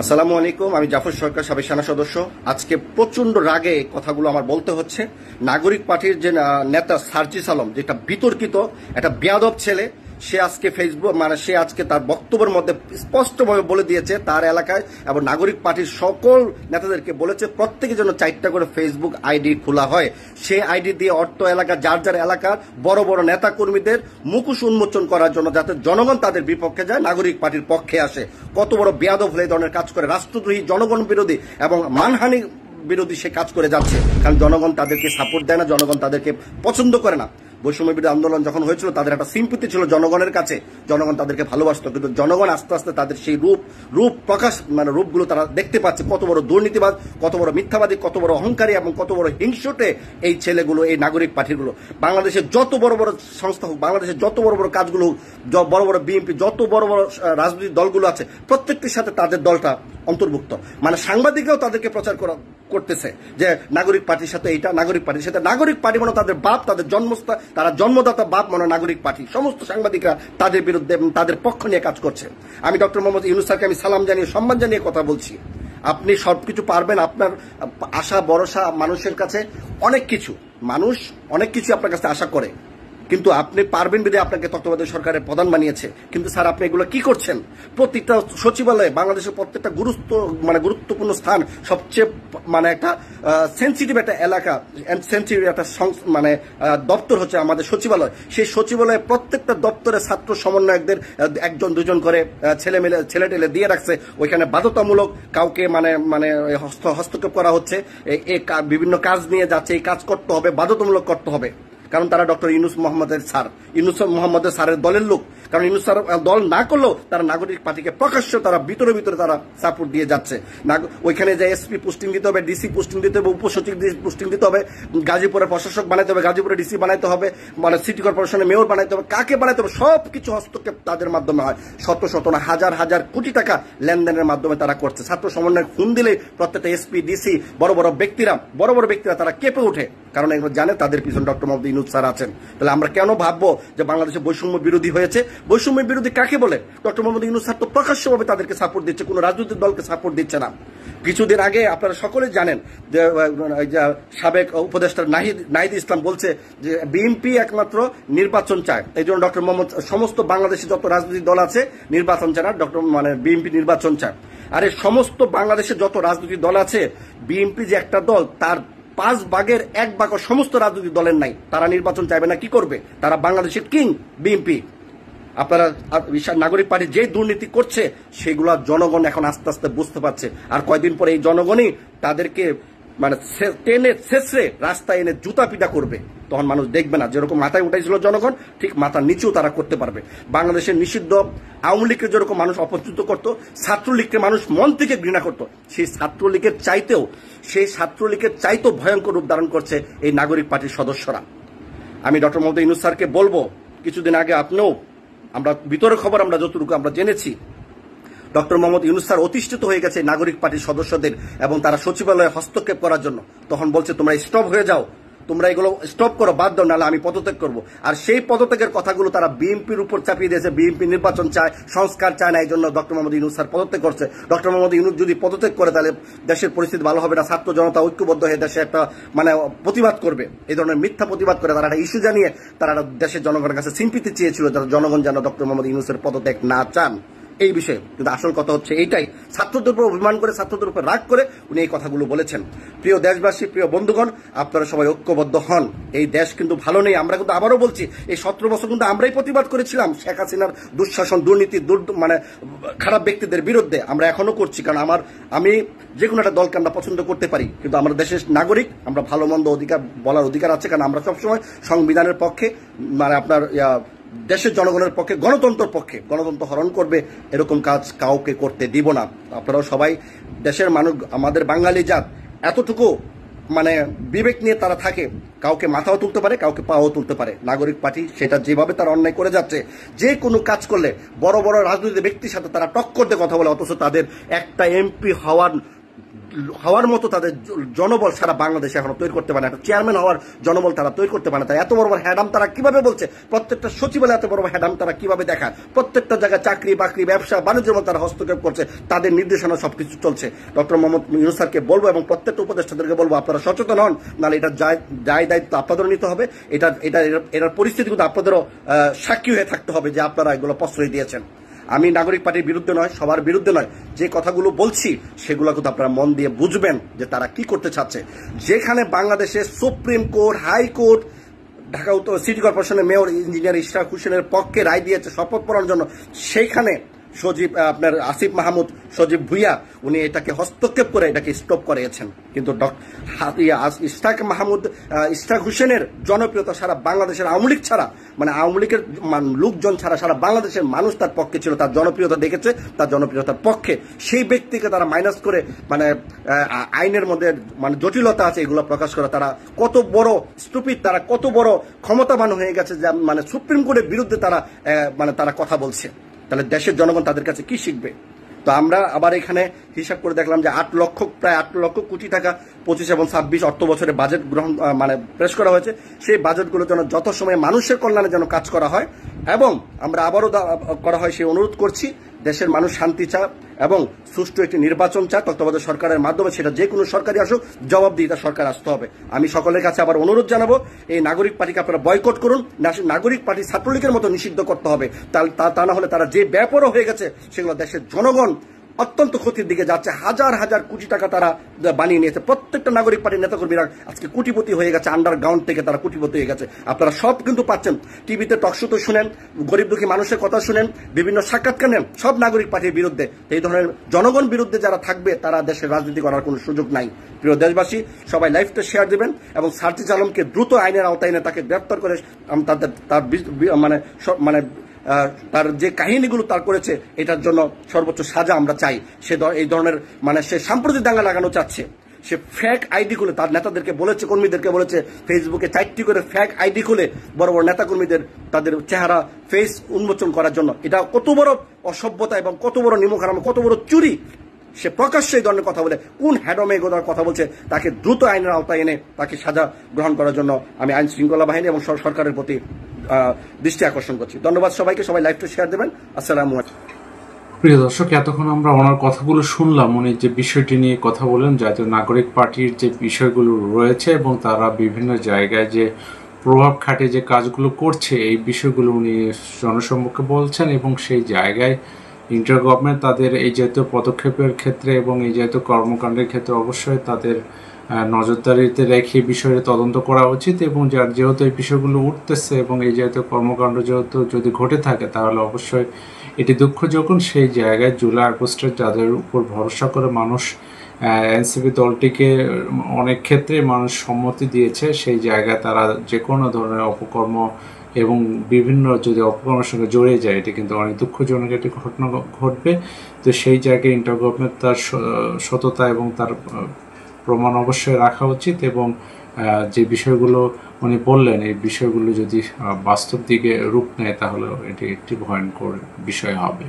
আসসালামু আলাইকুম। আমি জাফর সরকার, সাবেক সেনা সদস্য। আজকে প্রচন্ড রাগে কথাগুলো আমার বলতে হচ্ছে। নাগরিক পার্টির যে নেতা সার্জিস আলম, যেটা বিতর্কিত একটা বেয়াদব ছেলে, সে আজকে ফেসবুক সে আজকে তার বক্তব্যের মধ্যে স্পষ্টভাবে বলে দিয়েছে তার এলাকায় এবং নাগরিক পার্টির সকল নেতাদেরকে বলেছে প্রত্যেকের জন্য 4টা করে ফেসবুক আইডি খোলা হয়। সেই আইডি দিয়ে অর্থ এলাকা যার যার এলাকার বড় বড় নেতা কর্মীদের মুখোশ উন্মোচন করার জন্য, যাতে জনগণ তাদের বিপক্ষে যায়, নাগরিক পার্টির পক্ষে আসে। কত বড় বেয়াদব হলে এই ধরনের কাজ করে, রাষ্ট্রদ্রোহী, জনগণ বিরোধী এবং মানহানি বিরোধী সে কাজ করে যাচ্ছে। কারণ জনগণ তাদেরকে সাপোর্ট দেয় না, জনগণ তাদেরকে পছন্দ করে না। বৈষম্য বিরোধী আন্দোলন যখন হয়েছিল তাদের একটা সিম্পতি ছিল জনগণের কাছে, জনগণ তাদেরকে ভালোবাসত। কিন্তু জনগণ আস্তে আস্তে তাদের সেই রূপ প্রকাশ রূপগুলো তারা দেখতে পাচ্ছে। কত বড় দুর্নীতিবাদ, কত বড় মিথ্যাবাদী, কত বড় অহংকারী এবং কত বড় হিংসুটে এই ছেলেগুলো, এই নাগরিক পার্টিগুলো। বাংলাদেশের যত বড় বড় সংস্থা হোক, বাংলাদেশের যত বড় বড় কাজগুলো হোক, বড় বড় বিএনপি, যত বড় বড় রাজনৈতিক দলগুলো আছে, প্রত্যেকটির সাথে তাদের দলটা অন্তর্ভুক্ত। সাংবাদিকরাও তাদেরকে প্রচার করতেছে যে নাগরিক পার্টির সাথে এইটা, নাগরিক পার্টির সাথে। নাগরিক পার্টি মানে তাদের বাপ, তাদের তারা জন্মদাতা বাপ মানে নাগরিক পার্টি। সমস্ত সাংবাদিকরা তাদের বিরুদ্ধে, তাদের পক্ষ নিয়ে কাজ করছে। আমি ডক্টর মোহাম্মদ ইউনূস স্যারকে আমি সালাম জানিয়ে, সম্মান জানিয়ে কথা বলছি। আপনি সবকিছু পারবেন, আপনার আশা ভরসা মানুষের কাছে মানুষ অনেক কিছু আপনার কাছে আশা করে, কিন্তু আপনি পারবেন বিধে আপনাকে তত্ত্বাবধায়ক সরকারের প্রধান বানিয়েছে। কিন্তু স্যার আপনি এগুলো কি করছেন? প্রত্যেকটা সচিবালয়ে, বাংলাদেশের প্রত্যেকটা গুরুত্বপূর্ণ স্থান, সবচেয়ে একটা সেন্সিটিভ একটা এলাকা, সেন্সিটিভ একটা দপ্তর হচ্ছে আমাদের সচিবালয়। সেই সচিবালয়ে প্রত্যেকটা দপ্তরে ছাত্র সমন্বয়কদের 1জন 2জন করে ছেলে দিয়ে রাখছে। ওইখানে বাধ্যতামূলক কাউকে হস্তক্ষেপ করা হচ্ছে। বিভিন্ন কাজ নিয়ে যাচ্ছে, এই কাজ করতে হবে, বাধ্যতামূলক করতে হবে। কারণ তারা ডক্টর ইউনূস মোহাম্মদের স্যারের দলের লোক। কারণ ইউনূস স্যার দল না করলেও তারা নাগরিক পার্টিকে প্রকাশ্য তারা ভিতরে তারা সাপোর্ট দিয়ে যাচ্ছে। ওইখানে যে এসপি পোস্টিং দিতে হবে, ডিসি পোস্টিং দিতে হবে, উপসচিব পোস্টিং দিতে হবে, গাজীপুরের প্রশাসক বানাইতে হবে, গাজীপুরের ডিসি বানাইতে হবে, সিটি কর্পোরেশনের মেয়র বানাইতে হবে, কাকে বানাইতে হবে, সবকিছু হস্তক্ষেপ তাদের মাধ্যমে হয়। শত না হাজার কোটি টাকা লেনদেনের মাধ্যমে তারা করছে। ছাত্র সমন্বয় ফোন দিলে প্রত্যেকটা এসপি, ডিসি, বড় বড় ব্যক্তিরা তারা কেঁপে ওঠে। কারণ এগুলো জানে তাদের পিছনে ডক্টর মোহাম্মদ ইউনূস স্যার আছেন। তাহলে আমরা কেন ভাববো যে বাংলাদেশে বৈষম্য বিরোধী হয়েছে? বৈষম্য বিরোধী কাকে বলে? ডক্টর মোহাম্মদ ইউনূস স্যার তো প্রকাশ্যভাবে তাদেরকে সাপোর্ট দিচ্ছে, কোনো রাজনৈতিক দলকে সাপোর্ট দিচ্ছে না। কিছুদিন আগে আপনারা সকলে জানেন যে সাবেক উপদেষ্টা নাহিদ ইসলাম বলছে যে বিএনপি একমাত্র নির্বাচন চায়, এই জন্য ডক্টর মোহাম্মদ সমস্ত বাংলাদেশে যত রাজনৈতিক দল আছে নির্বাচন চায় না, বিএনপি নির্বাচন চায়। আর এই সমস্ত বাংলাদেশে যত রাজনৈতিক দল আছে, বিএনপি যে একটা দল, তার 5 ভাগের 1 ভাগ সমস্ত রাজনৈতিক দলের নাই। তারা নির্বাচন চাইবে না, কি করবে? তারা বাংলাদেশের কিং বিএনপি। আপনারা নাগরিক পার্টি যে দুর্নীতি করছে সেগুলো জনগণ এখন আস্তে আস্তে বুঝতে পারছে। আর কয়দিন পরে এই জনগণই তাদেরকে টেনে শেষে রাস্তায় এনে জুতা পিটা করবে। তখন মানুষ দেখবে না, যেরকম মাথায় উঠাইছিল জনগণ, ঠিক মাথার নিচেও তারা করতে পারবে। বাংলাদেশের নিষিদ্ধ আওয়ামী লীগকে যেরকম মানুষ অপছন্দ করত, ছাত্রলীগকে মানুষ মন থেকে ঘৃণা করত, সেই ছাত্রলীগের চাইতেও ভয়ঙ্কর রূপ ধারণ করছে এই নাগরিক পার্টির সদস্যরা। আমি ডক্টর মোহাম্মদ ইউনূস স্যারকে বলবো, কিছুদিন আগে আপনিও, আমরা ভিতরের খবর আমরা যতটুকু আমরা জেনেছি, ডক্টর মোহাম্মদ ইউনূস স্যার অতিষ্ঠিত হয়ে গেছে নাগরিক পার্টির সদস্যদের এবং তারা সচিবালয়ে হস্তক্ষেপ করার জন্য। তখন বলছে তোমরা স্টপ হয়ে যাও, তোমরা এগুলো স্টপ করো, বাদ দাও, নাহলে আমি পদত্যাগ করবো। আর সেই পদত্যাগের কথাগুলো তারা বিএনপির উপর চাপিয়ে দিয়েছে। বিএনপি নির্বাচন চায়, সংস্কার চায় না, এই জন্য ডক্টর মোহাম্মদ ইউনূস স্যার পদত্যাগ করছে। ডক্টর মোহাম্মদ ইউনূস যদি পদত্যাগ করে তাহলে দেশের পরিস্থিতি ভালো হবে না। ছাত্র জনতা ঐক্যবদ্ধ হয়ে দেশে একটা প্রতিবাদ করবে, এই ধরনের মিথ্যা প্রতিবাদ করে তারা একটা ইস্যু জানিয়ে তারা দেশের জনগণের কাছে সিম্পিতি চেয়েছিল, যারা জনগণ যেন ডক্টর মোহাম্মদ ইউনূসের পদত্যাগ না চান এই বিষয়ে। কিন্তু আসল কথা হচ্ছে এইটাই, ছাত্রদের উপর অভিমান করে, ছাত্রদের উপর রাগ করে উনি এই কথাগুলো বলেছেন। প্রিয় দেশবাসী, প্রিয় বন্ধুগণ, আপনারা সবাই ঐক্যবদ্ধ হন। এই দেশ কিন্তু ভালো নেই। আমরা কিন্তু আবারও বলছি, এই 17 বছর কিন্তু আমরাই প্রতিবাদ করেছিলাম শেখ হাসিনার দুঃশাসন, দুর্নীতি, খারাপ ব্যক্তিদের বিরুদ্ধে। আমরা এখনো করছি, কারণ আমি যে কোনো একটা দলকে আমরা পছন্দ করতে পারি, কিন্তু আমরা দেশের নাগরিক, আমরা ভালো মন্দ বলার অধিকার আছে। কারণ আমরা সবসময় সংবিধানের পক্ষে, আপনার দেশের জনগণের পক্ষে, গণতন্ত্রের পক্ষে। গণতন্ত্র হরণ করবে এরকম কাজ কাউকে করতে দিব না। আপনারাও সবাই দেশের মানুষ, আমাদের বাঙালি জাত এতটুকু বিবেক নিয়ে তারা থাকে, কাউকে মাথাও তুলতে পারে, কাউকে পাও তুলতে পারে। নাগরিক পার্টি সেটা যেভাবে তারা অন্যায় করে যাচ্ছে, যে কোনো কাজ করলে বড় বড় রাজনৈতিক ব্যক্তির সাথে তারা টক্কর দিয়ে কথা বলে, অথচ তাদের একটা এমপি হওয়ার হওয়ার মতো তাদের জনবল সারা বাংলাদেশে এখনো তৈরি করতে পারে না। একটা চেয়ারম্যান হওয়ার জনবল তারা তৈরি করতে পারে না। তাই এত বড় বড় হ্যাডাম তারা কিভাবে বলছে, প্রত্যেকটা সচিবালয়ে এত বড় বড় হ্যাডাম তারা কিভাবে দেখায়, প্রত্যেকটা জায়গায় চাকরি বাকরি ব্যবসা বাণিজ্যের মধ্যে তারা হস্তক্ষেপ করছে, তাদের নির্দেশনা সবকিছু চলছে। ডক্টর মোহাম্মদ ইউনূস স্যারকে বলবো এবং প্রত্যেকটা উপদেষ্টাদেরকে বলবো, আপনারা সচেতন হন, নাহলে এটা দায় দায়িত্ব আপনাদেরও নিতে হবে। এটার পরিস্থিতি কিন্তু আপনাদেরও সাক্ষী হয়ে থাকতে হবে যে আপনারা এগুলো প্রশ্রয় দিয়েছেন। আমি নাগরিক পার্টির বিরুদ্ধে নয়, সবার বিরুদ্ধে নয়, যে কথাগুলো বলছি সেগুলো কিন্তু আপনারা মন দিয়ে বুঝবেন যে তারা কি করতে চাচ্ছে। যেখানে বাংলাদেশে সুপ্রিম কোর্ট, হাইকোর্ট, ঢাকা উত্তর সিটি কর্পোরেশনের মেয়র ইঞ্জিনিয়ার ইশরাক হোসেনের পক্ষে রায় দিয়েছে শপথ পড়ার জন্য, সেইখানে আপনার আসিফ মাহমুদ সজীব ভুইয়া উনি এটাকে হস্তক্ষেপ করে এটাকে স্টপ করিয়েছেন। কিন্তু ইশরাক হোসেনের জনপ্রিয়তা সারা বাংলাদেশের আওয়ামী লীগ ছাড়া, মানে আওয়ামী লীগের লোকজন ছাড়া সারা বাংলাদেশের মানুষ তার পক্ষে ছিল, তার জনপ্রিয়তা দেখেছে, তার জনপ্রিয়তার পক্ষে। সেই ব্যক্তিকে তারা মাইনাস করে, মানে আইনের মধ্যে মানে জটিলতা আছে এগুলো প্রকাশ করে, তারা কত বড় স্টুপিড, তারা কত বড় ক্ষমতাবান হয়ে গেছে যে মানে সুপ্রিম কোর্টের বিরুদ্ধে তারা কথা বলছে। তাহলে দেশের জনগণ তাদের কাছে কি শিখবে? তো আমরা আবার এখানে হিসাব করে দেখলাম যে প্রায় 8 লক্ষ কোটি টাকা 25 এবং 26 অর্থ বছরে বাজেট মানে পেশ করা হয়েছে। সেই বাজেটগুলো যেন যত সময় মানুষের কল্যাণে যেন কাজ করা হয়, এবং আমরা আবারও করা হয় সেই অনুরোধ করছি, দেশের মানুষ শান্তি চায় এবং সুষ্ঠু একটি নির্বাচন চায় তত্ত্বাবধায়ক সরকারের মাধ্যমে, সেটা যে কোনো সরকারই আসুক জবাবদিহিতা সরকার আসতে হবে। আমি সকলের কাছে আবার অনুরোধ জানাবো, এই নাগরিক পার্টিকে আপনারা বয়কট করুন। নাগরিক পার্টি ছাত্রলীগের মতো নিষিদ্ধ করতে হবে, তা না হলে তারা যে ব্যাপারও হয়ে গেছে সেগুলো দেশের জনগণ অত্যন্ত ক্ষতির দিকে যাচ্ছে। হাজার হাজার কোটি টাকা তারা বানিয়ে নিয়েছে। প্রত্যেকটা নাগরিক পার্টির নেতাকর্মীরা আজকে কোটিপতি হয়ে গেছে, আন্ডারগ্রাউন্ড থেকে তারা কোটিপতি হয়ে গেছে। আপনারা সব কিন্তু পাচ্ছেন, টিভিতে টকশোতে শুনেন, গরিব দুঃখী মানুষের কথা শুনেন, বিভিন্ন সাক্ষাৎকার নেন, সব নাগরিক পার্টির বিরুদ্ধে। এই ধরনের জনগণ বিরুদ্ধে যারা থাকবে তারা দেশের রাজনীতি করার কোনো সুযোগ নাই। প্রিয় দেশবাসী, সবাই লাইভটা শেয়ার দিবেন এবং সার্জিস আলমকে দ্রুত আইনের আওতায় এনে তাকে গ্রেফতার করে তার যে কাহিনীগুলো তার করেছে এটার জন্য সর্বোচ্চ সাজা আমরা চাই। এই ধরনের সে সাম্প্রতিক দাঙ্গা লাগানো চাচ্ছে। সে ফেক আইডি খুলে তার নেতাদেরকে বলেছে, কর্মীদেরকে বলেছে, ফেসবুকে 4টি করে ফেক আইডি খুলে বড় বড় নেতা কর্মীদের তাদের চেহারা ফেস উন্মোচন করার জন্য। এটা কত বড় অসভ্যতা এবং কত বড় নিমকহারাম, কত বড় চুরি। সে প্রকাশ্যে এই ধরনের কথা বলে কোন হ্যাডমে গোদার কথা বলছে, তাকে দ্রুত আইনের আওতায় এনে তাকে সাজা গ্রহণ করার জন্য আমি আইন শৃঙ্খলা বাহিনী এবং সরকারের প্রতি দৃষ্টি আকর্ষণ করছি। ধন্যবাদ সবাইকে, সবাই লাইভটা শেয়ার দেবেন। আসসালামু আলাইকুম। প্রিয় দর্শক, এতক্ষণ আমরা ওনার কথাগুলো শুনলাম। উনি যে বিষয়টি নিয়ে কথা বলেন, জাতীয় নাগরিক পার্টির যে বিষয়গুলো রয়েছে এবং তারা বিভিন্ন জায়গায় যে প্রভাব খাটে যে কাজগুলো করছে, এই বিষয়গুলো উনি জনসম্মুখে বলছেন এবং সেই জায়গায় ইন্টার গভর্নমেন্ট তাদের এই জাতীয় পদক্ষেপের ক্ষেত্রে এবং এই জাতীয় কর্মকাণ্ডের ক্ষেত্রে অবশ্যই তাদের নজরদারিতে রেখে বিষয়ে তদন্ত করা উচিত। এবং যেহেতু এই বিষয়গুলো উঠতেছে এবং এই জাতীয় কর্মকাণ্ড যেহেতু যদি ঘটে থাকে তাহলে অবশ্যই এটি দুঃখজনক। সেই জায়গায় জুলাই আগস্টের যাদের উপর ভরসা করে মানুষ এনসিপি দলটিকে অনেক ক্ষেত্রে মানুষ সম্মতি দিয়েছে, সেই জায়গায় তারা যে কোনো ধরনের অপকর্ম এবং বিভিন্ন যদি অপকর্মের সঙ্গে জড়িয়ে যায়, এটি কিন্তু অনেক দুঃখজনক একটি ঘটনা ঘটবে। তো সেই জায়গায় ইন্টার গভর্নমেন্ট তার সততা এবং তার প্রমাণ অবশ্যই রাখা উচিত। এবং যে বিষয়গুলো উনি বললেন, এই বিষয়গুলো যদি বাস্তব দিকে রূপ নেয় তাহলে এটি একটি ভয়ঙ্কর বিষয় হবে।